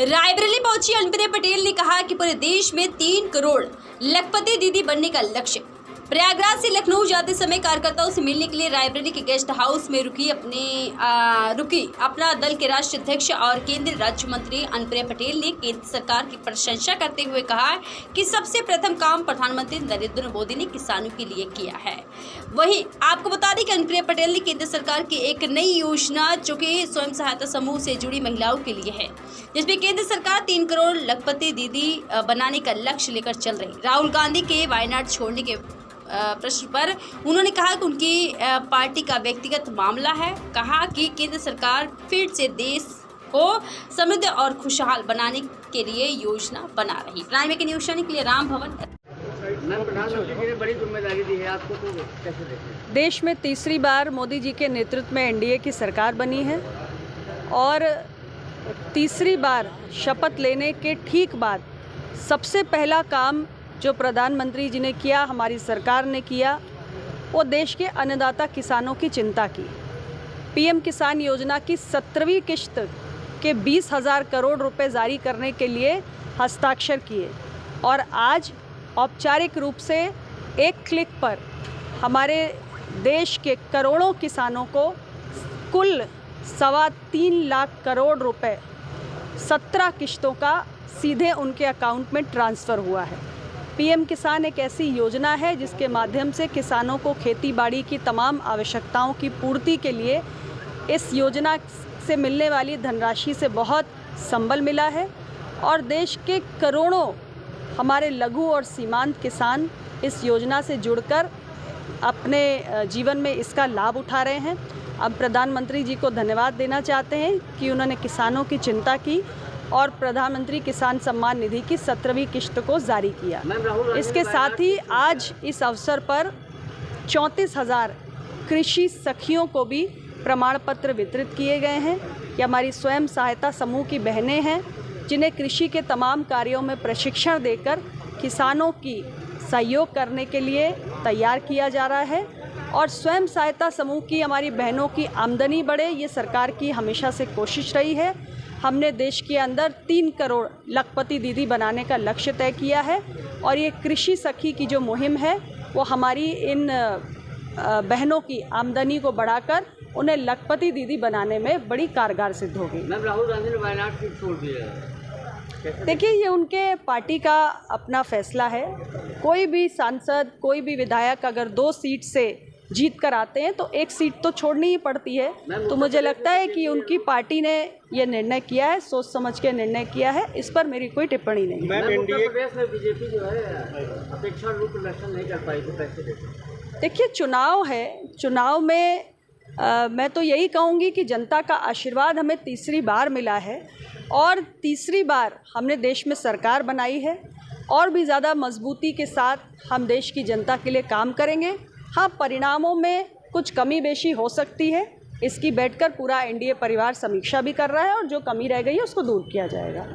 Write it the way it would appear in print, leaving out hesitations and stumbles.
रायबरेली पहुंची अनुप्रिया पटेल ने कहा कि पूरे देश में 3 करोड़ लखपति दीदी बनने का लक्ष्य। प्रयागराज से लखनऊ जाते समय कार्यकर्ताओं से मिलने के लिए रायबरेली के गेस्ट हाउस में रुकी अपना दल के राष्ट्रीय अध्यक्ष और केंद्रीय राज्य मंत्री अनुप्रिया पटेल ने केंद्र सरकार की प्रशंसा करते हुए कहा कि सबसे प्रथम काम प्रधानमंत्री नरेंद्र मोदी ने किसानों के लिए किया है। वहीं आपको बता दें कि अनुप्रिया पटेल ने केंद्र सरकार की एक नई योजना जो कि स्वयं सहायता समूह से जुड़ी महिलाओं के लिए है, जिसमें केंद्र सरकार 3 करोड़ लखपति दीदी बनाने का लक्ष्य लेकर चल रही। राहुल गांधी के वायनाड छोड़ने के प्रश्न पर उन्होंने कहा कि उनकी पार्टी का व्यक्तिगत मामला है। कहा कि केंद्र सरकार फिर से देश को समृद्ध और खुशहाल बनाने के लिए योजना बना रही। प्राइम के न्यूज़ चैनल के लिए राम भवन। प्रधानमंत्री जी ने बड़ी जिम्मेदारी दी है आपको, तो कैसे देखते हैं? देश में तीसरी बार मोदी जी के नेतृत्व में एनडीए की सरकार बनी है और तीसरी बार शपथ लेने के ठीक बाद सबसे पहला काम जो प्रधानमंत्री जी ने किया, हमारी सरकार ने किया, वो देश के अन्नदाता किसानों की चिंता की। पीएम किसान योजना की 17वीं किश्त के 20,000 करोड़ रुपए जारी करने के लिए हस्ताक्षर किए और आज औपचारिक रूप से एक क्लिक पर हमारे देश के करोड़ों किसानों को कुल 3.25 लाख करोड़ रुपए 17 किश्तों का सीधे उनके अकाउंट में ट्रांसफ़र हुआ है। पीएम किसान एक ऐसी योजना है जिसके माध्यम से किसानों को खेती बाड़ी की तमाम आवश्यकताओं की पूर्ति के लिए इस योजना से मिलने वाली धनराशि से बहुत संबल मिला है और देश के करोड़ों हमारे लघु और सीमांत किसान इस योजना से जुड़कर अपने जीवन में इसका लाभ उठा रहे हैं। अब प्रधानमंत्री जी को धन्यवाद देना चाहते हैं कि उन्होंने किसानों की चिंता की और प्रधानमंत्री किसान सम्मान निधि की 17वीं किश्त को जारी किया। इसके साथ ही आज इस अवसर पर 34,000 कृषि सखियों को भी प्रमाण पत्र वितरित किए गए हैं। ये हमारी स्वयं सहायता समूह की बहनें हैं जिन्हें कृषि के तमाम कार्यों में प्रशिक्षण देकर किसानों की सहयोग करने के लिए तैयार किया जा रहा है और स्वयं सहायता समूह की हमारी बहनों की आमदनी बढ़े, ये सरकार की हमेशा से कोशिश रही है। हमने देश के अंदर 3 करोड़ लखपति दीदी बनाने का लक्ष्य तय किया है और ये कृषि सखी की जो मुहिम है वो हमारी इन बहनों की आमदनी को बढ़ाकर उन्हें लखपति दीदी बनाने में बड़ी कारगर सिद्ध होगी। मैम, राहुल गांधी ने वायनाड सीट छोड़ दिया है। देखिए, ये उनके पार्टी का अपना फैसला है। कोई भी सांसद, कोई भी विधायक अगर 2 सीट से जीत कर आते हैं तो 1 सीट तो छोड़नी ही पड़ती है। तो मुझे लगता है कि उनकी पार्टी ने ये निर्णय किया है, सोच समझ के निर्णय किया है। इस पर मेरी कोई टिप्पणी नहीं है। उत्तर प्रदेश में बीजेपी जो है अपेक्षा रूप प्रदर्शन नहीं कर पाई, तो कैसे देखते? देखिए, चुनाव है, चुनाव में मैं तो यही कहूँगी कि जनता का आशीर्वाद हमें तीसरी बार मिला है और तीसरी बार हमने देश में सरकार बनाई है और भी ज़्यादा मजबूती के साथ हम देश की जनता के लिए काम करेंगे। हाँ, परिणामों में कुछ कमी बेशी हो सकती है, इसकी बैठकर पूरा एनडीए परिवार समीक्षा भी कर रहा है और जो कमी रह गई है उसको दूर किया जाएगा।